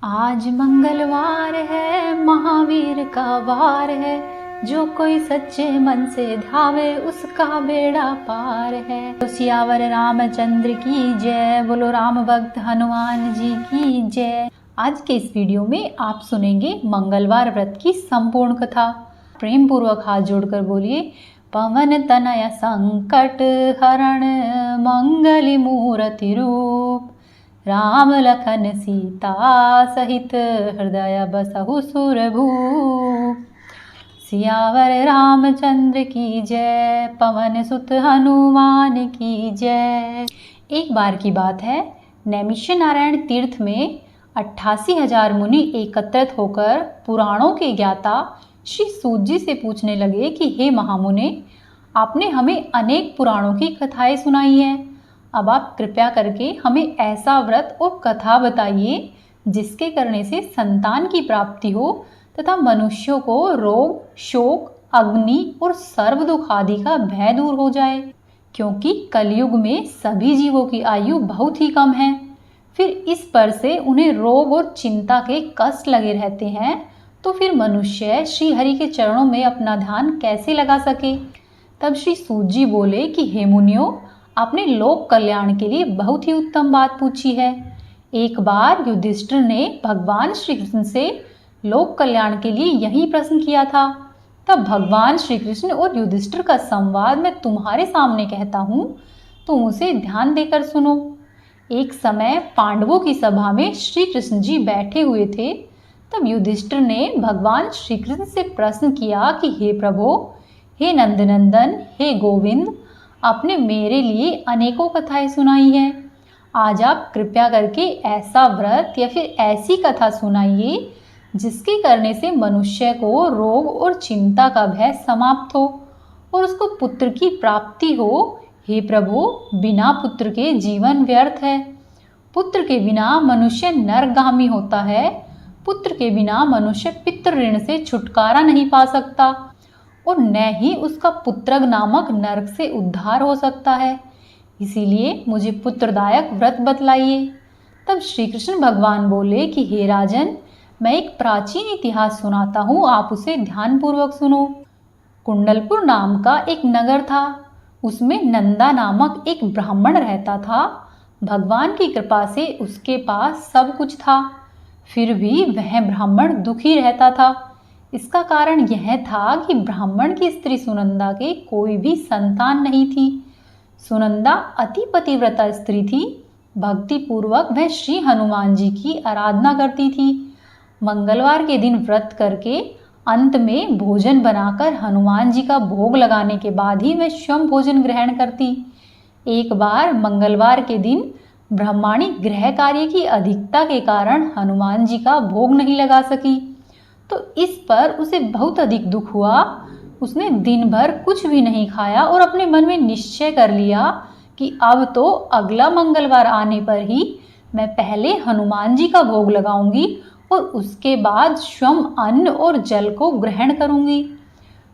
आज मंगलवार है, महावीर का वार है। जो कोई सच्चे मन से ध्यावे उसका बेड़ा पार है। तो सियावर रामचंद्र की जय, बोलो राम भक्त हनुमान जी की जय। आज के इस वीडियो में आप सुनेंगे मंगलवार व्रत की संपूर्ण कथा। प्रेम पूर्वक हाथ जोड़कर बोलिए, पवन तनय संकट हरण मंगल मूर्ति रूप, राम लखन सीता सहित हृदय बसहु सुरभूप। सियावर रामचंद्र की जय, पवन सुत हनुमान की जय। एक बार की बात है, नैमिषारण्य तीर्थ में 88,000 मुनि एकत्रित होकर पुराणों के ज्ञाता श्री सूत जी से पूछने लगे कि हे महामुने, आपने हमें अनेक पुराणों की कथाएं सुनाई हैं। अब आप कृपया करके हमें ऐसा व्रत और कथा बताइए जिसके करने से संतान की प्राप्ति हो तथा मनुष्यों को रोग, शोक, अग्नि और सर्व दुख आदि का भय दूर हो जाए, क्योंकि कलयुग में सभी जीवों की आयु बहुत ही कम है। फिर इस पर से उन्हें रोग और चिंता के कष्ट लगे रहते हैं, तो फिर मनुष्य श्री हरि के चरणों में अपना ध्यान कैसे लगा सके। तब श्री सूत जी बोले कि हे मुनियों, आपने लोक कल्याण के लिए बहुत ही उत्तम बात पूछी है। एक बार युधिष्ठिर ने भगवान श्री कृष्ण से लोक कल्याण के लिए यही प्रश्न किया था। तब भगवान श्री कृष्ण और युधिष्ठिर का संवाद मैं तुम्हारे सामने कहता हूँ, तुम उसे ध्यान देकर सुनो। एक समय पांडवों की सभा में श्री कृष्ण जी बैठे हुए थे। तब युधिष्ठिर ने भगवान श्री कृष्ण से प्रश्न किया कि हे प्रभु, हे नंदनंदन, हे गोविंद, आपने मेरे लिए अनेकों कथाएं सुनाई हैं। आज आप कृपया करके ऐसा व्रत या फिर ऐसी कथा सुनाइए जिसके करने से मनुष्य को रोग और चिंता का भय समाप्त हो और उसको पुत्र की प्राप्ति हो। हे प्रभु, बिना पुत्र के जीवन व्यर्थ है। पुत्र के बिना मनुष्य नरगामी होता है। पुत्र के बिना मनुष्य पितृ ऋण से छुटकारा नहीं पा सकता और न ही उसका पुत्रग नामक नरक से उद्धार हो सकता है। इसीलिए मुझे पुत्रदायक व्रत बतलाइए। तब श्री कृष्ण भगवान बोले कि हे राजन, मैं एक प्राचीन इतिहास सुनाता हूँ, आप उसे ध्यानपूर्वक सुनो। कुंडलपुर नाम का एक नगर था। उसमें नंदा नामक एक ब्राह्मण रहता था। भगवान की कृपा से उसके पास सब कुछ था, फिर भी वह ब्राह्मण दुखी रहता था। इसका कारण यह था कि ब्राह्मण की स्त्री सुनंदा के कोई भी संतान नहीं थी। सुनंदा अति पतिव्रता स्त्री थी। भक्ति पूर्वक वह श्री हनुमान जी की आराधना करती थी। मंगलवार के दिन व्रत करके अंत में भोजन बनाकर हनुमान जी का भोग लगाने के बाद ही वह स्वयं भोजन ग्रहण करती। एक बार मंगलवार के दिन ब्रह्माणी गृह कार्य की अधिकता के कारण हनुमान जी का भोग नहीं लगा सकी, तो इस पर उसे बहुत अधिक दुख हुआ। उसने दिन भर कुछ भी नहीं खाया और अपने मन में निश्चय कर लिया कि अब तो अगला मंगलवार आने पर ही मैं पहले हनुमान जी का भोग लगाऊंगी और उसके बाद स्वयं अन्न और जल को ग्रहण करूंगी।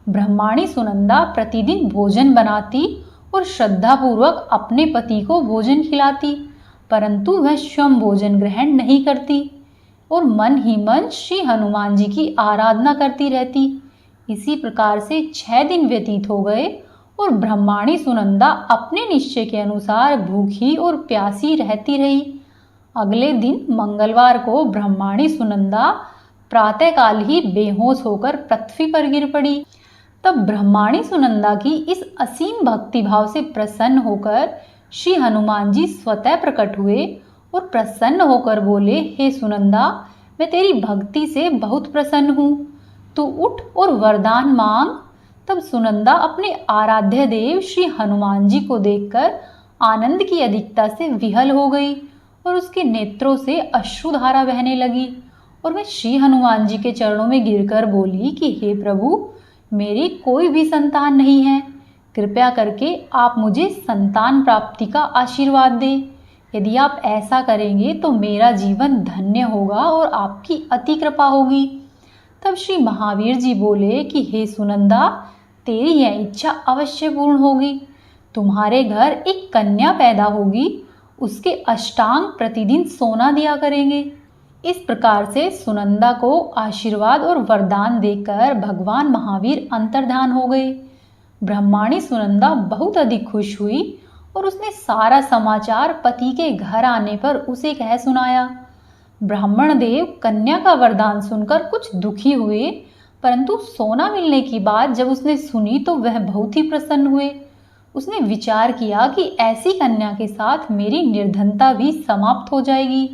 ब्रह्माणी सुनंदा प्रतिदिन भोजन बनाती और श्रद्धापूर्वक अपने पति को भोजन खिलाती, परंतु वह स्वयं भोजन ग्रहण नहीं करती और मन ही मन श्री हनुमान जी की आराधना करती रहती। इसी प्रकार से 6 दिन व्यतीत हो गए और ब्रह्माणी सुनंदा अपने निश्चय के अनुसार भूखी और प्यासी रहती रही। अगले दिन मंगलवार को ब्रह्माणी सुनंदा प्रातःकाल ही बेहोश होकर पृथ्वी पर गिर पड़ी। तब ब्रह्माणी सुनंदा की इस असीम भक्ति भाव से प्रसन्न होकर श्री हनुमान जी स्वतः प्रकट हुए और प्रसन्न होकर बोले, हे सुनंदा, मैं तेरी भक्ति से बहुत प्रसन्न हूँ, तू उठ और वरदान मांग। तब सुनंदा अपने आराध्य देव श्री हनुमान जी को देखकर आनंद की अधिकता से विहल हो गई और उसके नेत्रों से अश्रुधारा बहने लगी और वह श्री हनुमान जी के चरणों में गिरकर बोली कि हे प्रभु, मेरी कोई भी संतान नहीं है, कृपया करके आप मुझे संतान प्राप्ति का आशीर्वाद दें। यदि आप ऐसा करेंगे तो मेरा जीवन धन्य होगा और आपकी अति कृपा होगी। तब श्री महावीर जी बोले कि हे सुनंदा, तेरी यह इच्छा अवश्य पूर्ण होगी। तुम्हारे घर एक कन्या पैदा होगी, उसके अष्टांग प्रतिदिन सोना दिया करेंगे। इस प्रकार से सुनंदा को आशीर्वाद और वरदान देकर भगवान महावीर अंतर्धान हो गए। ब्रह्माणी सुनंदा बहुत अधिक खुश हुई और उसने सारा समाचार पति के घर आने पर उसे कह सुनाया। ब्राह्मण देव कन्या का वरदान सुनकर कुछ दुखी हुए, परंतु सोना मिलने की बात जब उसने सुनी तो वह बहुत ही प्रसन्न हुए। उसने विचार किया कि ऐसी कन्या के साथ मेरी निर्धनता भी समाप्त हो जाएगी।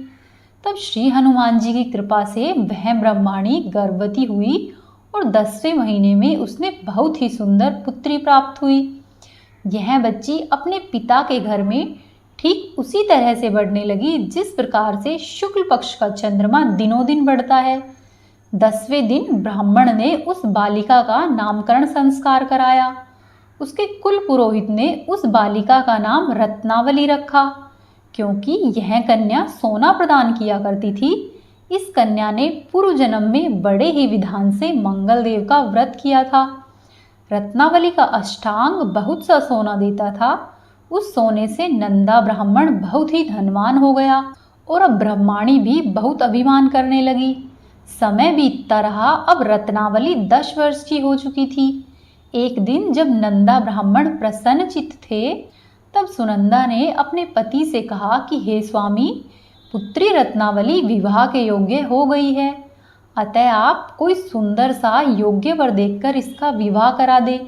तब श्री हनुमान जी की कृपा से वह ब्रह्माणी गर्भवती हुई और 10वें महीने में उसने बहुत ही सुंदर पुत्री प्राप्त हुई। यह बच्ची अपने पिता के घर में ठीक उसी तरह से बढ़ने लगी जिस प्रकार से शुक्ल पक्ष का चंद्रमा दिनों दिन बढ़ता है। 10वें दिन ब्राह्मण ने उस बालिका का नामकरण संस्कार कराया। उसके कुल पुरोहित ने उस बालिका का नाम रत्नावली रखा, क्योंकि यह कन्या सोना प्रदान किया करती थी। इस कन्या ने पूर्व जन्म में बड़े ही विधान से मंगल देव का व्रत किया था। रत्नावली का अष्टांग बहुत सा सोना देता था। उस सोने से नंदा ब्राह्मण बहुत ही धनवान हो गया और अब ब्रह्माणी भी बहुत अभिमान करने लगी। समय बीतता रहा। अब रत्नावली 10 वर्ष की हो चुकी थी। एक दिन जब नंदा ब्राह्मण प्रसन्नचित्त थे, तब सुनंदा ने अपने पति से कहा कि हे स्वामी, पुत्री रत्नावली विवाह के योग्य हो गई है, अतः आप कोई सुंदर सा योग्य वर देखकर इसका विवाह करा दे।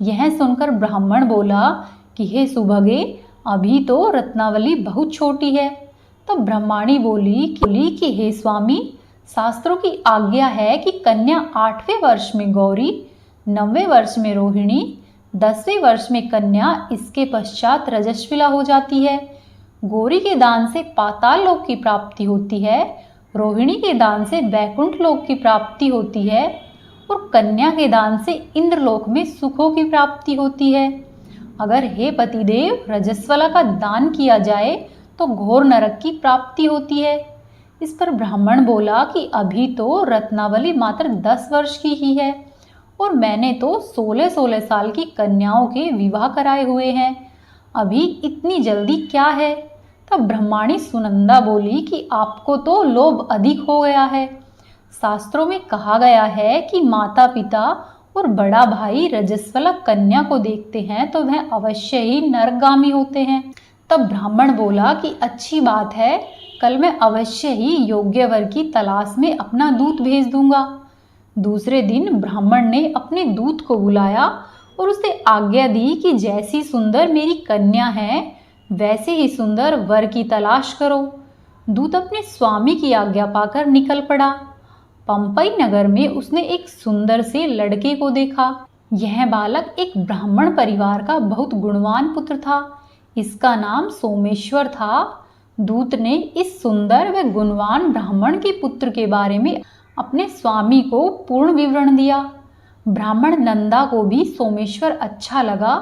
यह सुनकर ब्राह्मण बोला कि हे सुभगे, अभी तो रत्नावली बहुत छोटी है। तब ब्रह्माणी बोली कि हे स्वामी, शास्त्रों की आज्ञा है कि कन्या 8वें वर्ष में गौरी, 9वें वर्ष में रोहिणी, 10वें वर्ष में कन्या, इसके पश्चात रजस्विला हो जाती है। गौरी के दान से पाताल लोक की प्राप्ति होती है, रोहिणी के दान से वैकुंठ लोक की प्राप्ति होती है और कन्या के दान से इंद्रलोक में सुखों की प्राप्ति होती है। अगर हे पतिदेव रजस्वला का दान किया जाए तो घोर नरक की प्राप्ति होती है। इस पर ब्राह्मण बोला कि अभी तो रत्नावली मात्र 10 वर्ष की ही है और मैंने तो 16-16 साल की कन्याओं के विवाह कराए हुए हैं, अभी इतनी जल्दी क्या है। तब ब्रह्माणी सुनंदा बोली कि आपको तो लोभ अधिक हो गया है। शास्त्रों में कहा गया है कि माता पिता और बड़ा भाई रजस्वला कन्या को देखते हैं तो वह अवश्य ही नरकगामी होते हैं। तब ब्राह्मण बोला कि अच्छी बात है, कल मैं अवश्य ही योग्य वर की तलाश में अपना दूत भेज दूंगा। दूसरे दिन ब्राह्मण ने अपने दूत को बुलाया और उसे आज्ञा दी कि जैसी सुंदर मेरी कन्या है वैसे ही सुंदर वर की तलाश करो। दूत अपने स्वामी की आज्ञा पाकर निकल पड़ा। पंपई नगर में उसने एक सुंदर से लड़के को देखा। यह बालक एक ब्राह्मण परिवार का बहुत गुणवान पुत्र था। इसका नाम सोमेश्वर था। दूत ने इस सुंदर व गुणवान ब्राह्मण के पुत्र के बारे में अपने स्वामी को पूर्ण विवरण दिया। ब्राह्मण नंदा को भी सोमेश्वर अच्छा लगा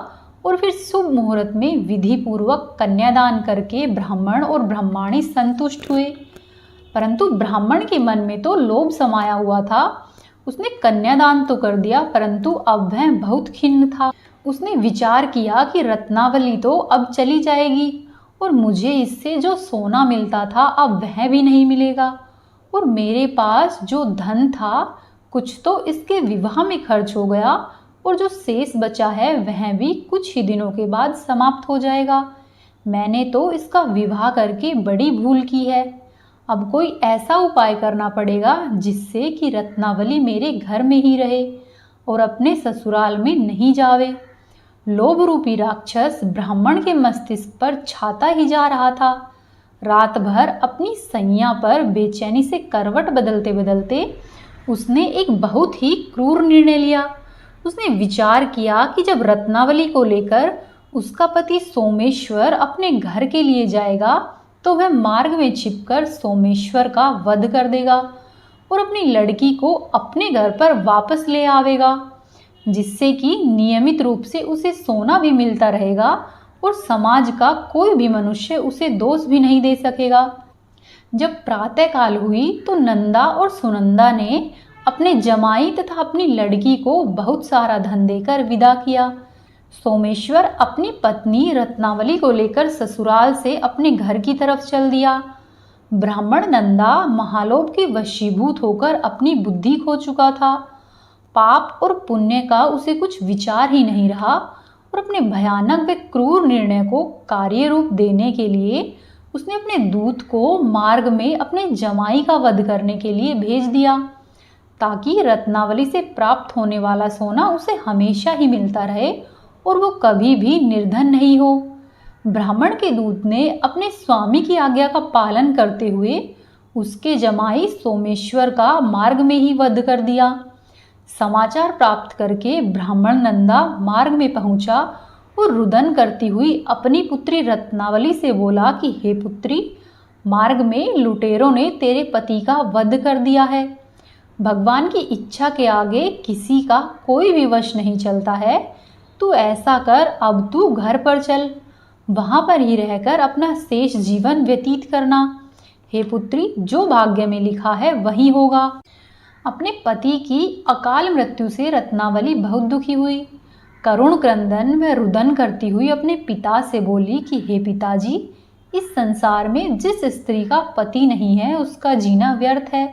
और फिर शुभ मुहूर्त में विधि पूर्वक कन्यादान करके ब्राह्मण और ब्रह्माणी संतुष्ट हुए। परंतु ब्राह्मण के मन में तो लोभ समाया हुआ था। उसने कन्यादान तो कर दिया, परंतु अब वह बहुत खिन्न था। उसने विचार किया कि रत्नावली तो अब चली जाएगी और मुझे इससे जो सोना मिलता था अब वह भी नहीं मिलेगा, और मेरे पास जो धन था कुछ तो इसके विवाह में खर्च हो गया और जो शेष बचा है वह भी कुछ ही दिनों के बाद समाप्त हो जाएगा। मैंने तो इसका विवाह करके बड़ी भूल की है। अब कोई ऐसा उपाय करना पड़ेगा जिससे कि रत्नावली मेरे घर में ही रहे और अपने ससुराल में नहीं जावे। लोभ रूपी राक्षस ब्राह्मण के मस्तिष्क पर छाता ही जा रहा था। रात भर अपनी सैया पर बेचैनी से करवट बदलते बदलते उसने एक बहुत ही क्रूर निर्णय लिया। उसने विचार किया कि जब रत्नावली को लेकर उसका पति सोमेश्वर अपने घर के लिए जाएगा तो वह मार्ग में छिपकर सोमेश्वर का वध कर देगा और अपनी लड़की को अपने घर पर वापस ले आवेगा, जिससे कि नियमित रूप से उसे सोना भी मिलता रहेगा और समाज का कोई भी मनुष्य उसे दोष भी नहीं दे सकेगा। जब प्रातःकाल हुई तो नंदा और सुनंदा ने अपने जमाई तथा अपनी लड़की को बहुत सारा धन देकर विदा किया। सोमेश्वर अपनी पत्नी रत्नावली को लेकर ससुराल से अपने घर की तरफ चल दिया। ब्राह्मण नंदा महालोभ के वशीभूत होकर अपनी बुद्धि खो चुका था। पाप और पुण्य का उसे कुछ विचार ही नहीं रहा और अपने भयानक व क्रूर निर्णय को कार्य रूप देने के लिए उसने अपने दूत को मार्ग में अपने जमाई का वध करने के लिए भेज दिया, ताकि रत्नावली से प्राप्त होने वाला सोना उसे हमेशा ही मिलता रहे और वो कभी भी निर्धन नहीं हो। ब्राह्मण के दूत ने अपने स्वामी की आज्ञा का पालन करते हुए उसके जमाई सोमेश्वर का मार्ग में ही वध कर दिया। समाचार प्राप्त करके ब्राह्मण नंदा मार्ग में पहुंचा और रुदन करती हुई अपनी पुत्री रत्नावली से बोला कि हे पुत्री, मार्ग में लुटेरों ने तेरे पति का वध कर दिया है। भगवान की इच्छा के आगे किसी का कोई भी वश नहीं चलता है। तू ऐसा कर, अब तू घर पर चल, वहां पर ही रहकर अपना शेष जीवन व्यतीत करना। हे पुत्री, जो भाग्य में लिखा है वही होगा। अपने पति की अकाल मृत्यु से रत्नावली बहुत दुखी हुई। करुण क्रंदन व रुदन करती हुई अपने पिता से बोली कि हे पिताजी, इस संसार में जिस स्त्री का पति नहीं है उसका जीना व्यर्थ है।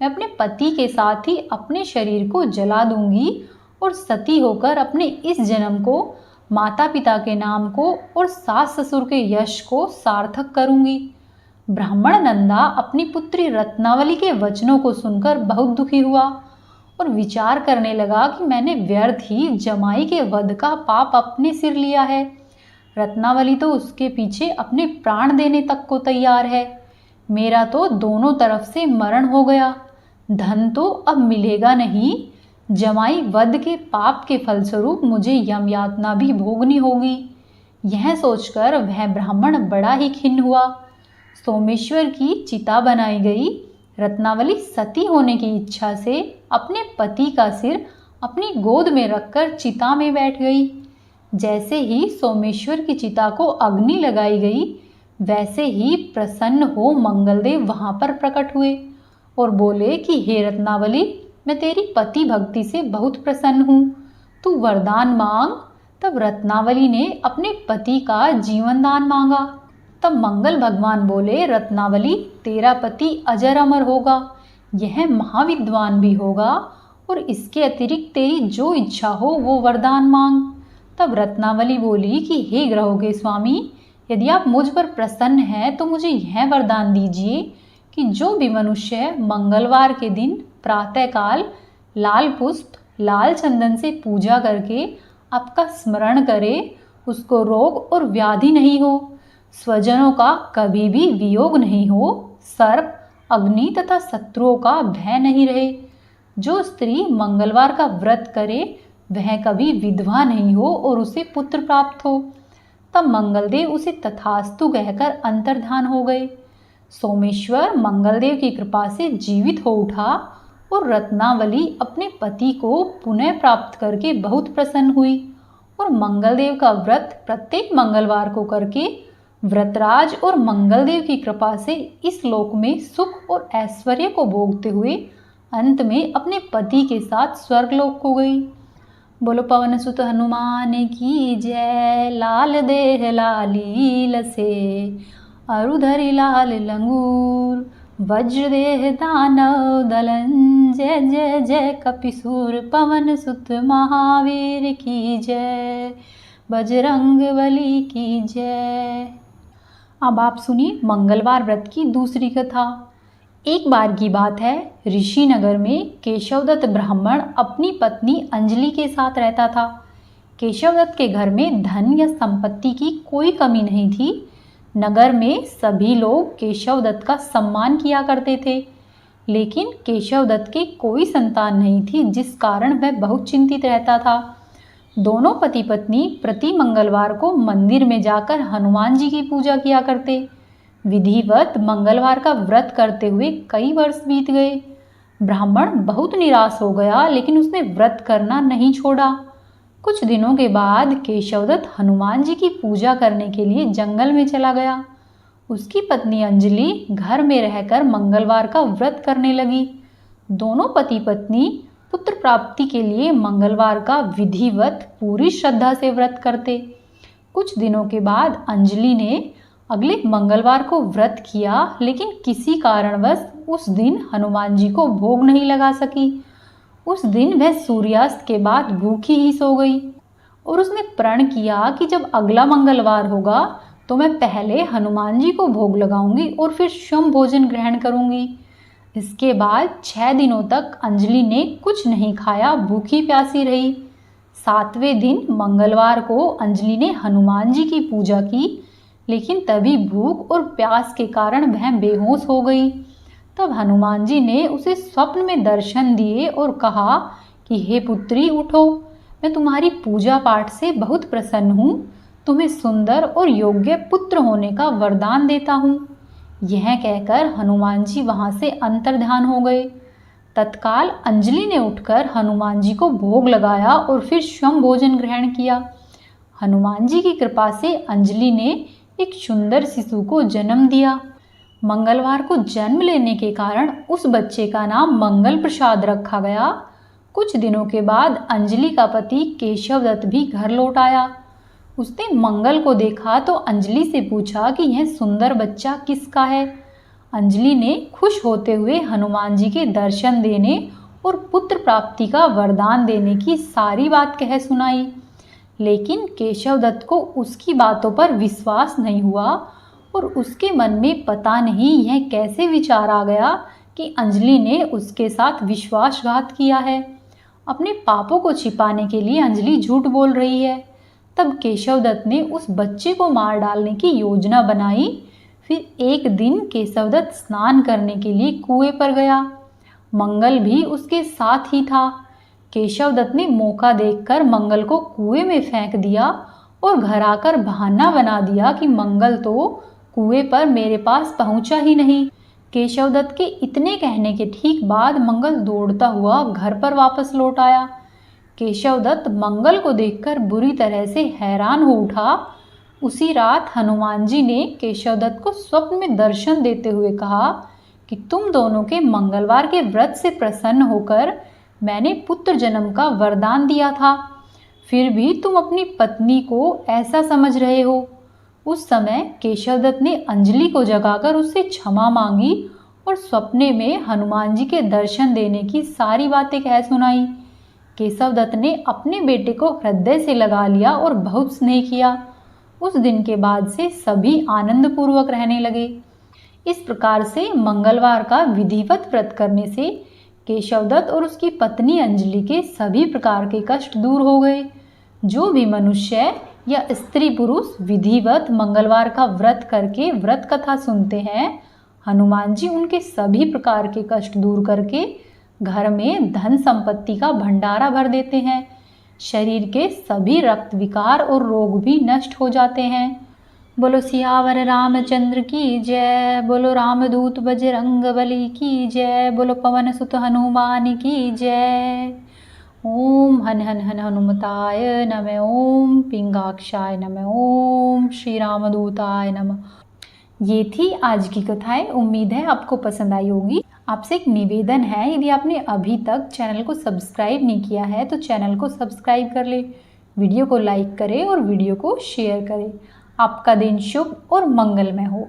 मैं अपने पति के साथ ही अपने शरीर को जला दूंगी और सती होकर अपने इस जन्म को, माता पिता के नाम को और सास ससुर के यश को सार्थक करूंगी। ब्राह्मण नंदा अपनी पुत्री रत्नावली के वचनों को सुनकर बहुत दुखी हुआ और विचार करने लगा कि मैंने व्यर्थ ही जमाई के वध का पाप अपने सिर लिया है। रत्नावली तो उसके पीछे अपने प्राण देने तक को तैयार है। मेरा तो दोनों तरफ से मरण हो गया। धन तो अब मिलेगा नहीं। जमाई वध के पाप के फलस्वरूप मुझे यम यातना भी भोगनी होगी। यह सोचकर वह ब्राह्मण बड़ा ही खिन्न हुआ। सोमेश्वर की चिता बनाई गई। रत्नावली सती होने की इच्छा से अपने पति का सिर अपनी गोद में रखकर चिता में बैठ गई। जैसे ही सोमेश्वर की चिता को अग्नि लगाई गई, वैसे ही प्रसन्न हो मंगलदेव वहां पर प्रकट हुए और बोले कि हे रत्नावली, मैं तेरी पति भक्ति से बहुत प्रसन्न हूँ, तू वरदान मांग। तब रत्नावली ने अपने पति का जीवन दान मांगा। तब मंगल भगवान बोले, रत्नावली, तेरा पति अजर अमर होगा, यह महाविद्वान भी होगा और इसके अतिरिक्त तेरी जो इच्छा हो वो वरदान मांग। तब रत्नावली बोली कि हे ग्रहों के स्वामी, यदि आप मुझ पर प्रसन्न हैं तो मुझे यह वरदान दीजिए कि जो भी मनुष्य मंगलवार के दिन प्रातःकाल लाल पुष्प, लाल चंदन से पूजा करके आपका स्मरण करे, उसको रोग और व्याधि नहीं हो, स्वजनों का कभी भी वियोग नहीं हो, सर्प, अग्नि तथा शत्रुओं का भय नहीं रहे। जो स्त्री मंगलवार का व्रत करे वह कभी विधवा नहीं हो और उसे पुत्र प्राप्त हो। तब मंगलदेव उसे तथास्तु कहकर अंतर्धान हो गए। सोमेश्वर मंगलदेव की कृपा से जीवित हो उठा और रत्नावली अपने पति को पुनः प्राप्त करके बहुत प्रसन्न हुई और मंगलदेव का व्रत प्रत्येक मंगलवार को करके व्रतराज और मंगलदेव की कृपा से इस लोक में सुख और ऐश्वर्य को भोगते हुए अंत में अपने पति के साथ स्वर्गलोक को गई। बोलो पवन सुत हनुमान की जय। लाल देह लालील से अरुधरि लाल लंगूर, वज्र देह दानव दलन, जय जय जय कपिसूर, पवन सुत महावीर की जय, बजरंग बली की जय। अब आप सुनिए मंगलवार व्रत की दूसरी कथा। एक बार की बात है, ऋषिनगर में केशवदत्त ब्राह्मण अपनी पत्नी अंजलि के साथ रहता था। केशवदत्त के घर में धन या संपत्ति की कोई कमी नहीं थी। नगर में सभी लोग केशवदत्त का सम्मान किया करते थे, लेकिन केशवदत्त की कोई संतान नहीं थी, जिस कारण वह बहुत चिंतित रहता था। दोनों पति पत्नी प्रति मंगलवार को मंदिर में जाकर हनुमान जी की पूजा किया करते। विधिवत मंगलवार का व्रत करते हुए कई वर्ष बीत गए। ब्राह्मण बहुत निराश हो गया, लेकिन उसने व्रत करना नहीं छोड़ा। कुछ दिनों के बाद केशवदत्त हनुमान जी की पूजा करने के लिए जंगल में चला गया। उसकी पत्नी अंजलि घर में रहकर मंगलवार का व्रत करने लगी। दोनों पति पत्नी पुत्र प्राप्ति के लिए मंगलवार का विधिवत पूरी श्रद्धा से व्रत करते। कुछ दिनों के बाद अंजलि ने अगले मंगलवार को व्रत किया, लेकिन किसी कारणवश उस दिन हनुमान जी को भोग नहीं लगा सकी। उस दिन वह सूर्यास्त के बाद भूखी ही सो गई और उसने प्रण किया कि जब अगला मंगलवार होगा तो मैं पहले हनुमान जी को भोग लगाऊंगी और फिर स्वयं भोजन ग्रहण करूंगी। इसके बाद 6 दिनों तक अंजलि ने कुछ नहीं खाया, भूखी प्यासी रही। 7वें दिन मंगलवार को अंजलि ने हनुमान जी की पूजा की, लेकिन तभी भूख और प्यास के कारण वह बेहोश हो गई। तब हनुमान जी ने उसे स्वप्न में दर्शन दिए और कहा कि हे पुत्री उठो, मैं तुम्हारी पूजा पाठ से बहुत प्रसन्न हूँ, तुम्हें सुंदर और योग्य पुत्र होने का वरदान देता हूँ। यह कहकर हनुमान जी वहाँ से अंतर्ध्यान हो गए। तत्काल अंजलि ने उठकर हनुमान जी को भोग लगाया और फिर स्वयं भोजन ग्रहण किया। हनुमान जी की कृपा से अंजलि ने एक सुंदर शिशु को जन्म दिया। मंगलवार को जन्म लेने के कारण उस बच्चे का नाम मंगल प्रसाद रखा गया। कुछ दिनों के बाद अंजलि का पति केशव दत्त भी घर लौट आया। उसने मंगल को देखा तो अंजलि से पूछा कि यह सुंदर बच्चा किसका है। अंजलि ने खुश होते हुए हनुमान जी के दर्शन देने और पुत्र प्राप्ति का वरदान देने की सारी बात कह सुनाई, लेकिन केशव दत्त को उसकी बातों पर विश्वास नहीं हुआ और उसके मन में पता नहीं यह कैसे विचार आ गया कि अंजलि ने उसके साथ विश्वासघात किया है। अपने पापों को छिपाने के लिए अंजलि झूठ बोल रही है। तब केशव दत्त ने उस बच्चे को मार डालने की योजना बनाई। फिर एक दिन केशव दत्त स्नान करने के लिए कुएं पर गया। मंगल भी उसके साथ ही था। केशव दत्त ने मौका देखकर मंगल को कुएं में फेंक दिया और घर आकर बहाना बना दिया कि मंगल तो कुएं पर मेरे पास पहुंचा ही नहीं। केशव दत्त के इतने कहने के ठीक बाद मंगल दौड़ता हुआ घर पर वापस लौट आया। केशव दत्त मंगल को देखकर बुरी तरह से हैरान हो उठा। उसी रात हनुमान जी ने केशव दत्त को स्वप्न में दर्शन देते हुए कहा कि तुम दोनों के मंगलवार के व्रत से प्रसन्न होकर मैंने पुत्र जन्म का वरदान दिया था, फिर भी तुम अपनी पत्नी को ऐसा समझ रहे हो। उस समय केशव दत्त ने अंजलि को जगाकर उससे क्षमा मांगी और सपने में हनुमान जी के दर्शन देने की सारी बातें कह सुनाई। केशव दत्त ने अपने बेटे को हृदय से लगा लिया और बहुत स्नेह किया। उस दिन के बाद से सभी आनंद पूर्वक रहने लगे। इस प्रकार से मंगलवार का विधिवत व्रत करने से केशव दत्त और उसकी पत्नी अंजलि के सभी प्रकार के कष्ट दूर हो गए। जो भी मनुष्य या स्त्री पुरुष विधिवत मंगलवार का व्रत करके व्रत कथा सुनते हैं, हनुमान जी उनके सभी प्रकार के कष्ट दूर करके घर में धन संपत्ति का भंडारा भर देते हैं। शरीर के सभी रक्त विकार और रोग भी नष्ट हो जाते हैं। बोलो सियावर रामचंद्र की जय। बोलो रामदूत बजरंग बली की जय। बोलो पवन सुत हनुमान की जय। ओम हन हन हन हनुमताय नमः। ओम पिंगाक्षाय नमः। ओम श्री रामदूताय नमः। ये थी आज की कथाएं। उम्मीद है आपको पसंद आई होगी। आपसे एक निवेदन है, यदि आपने अभी तक चैनल को सब्सक्राइब नहीं किया है तो चैनल को सब्सक्राइब कर ले, वीडियो को लाइक करें और वीडियो को शेयर करें। आपका दिन शुभ और मंगलमय हो।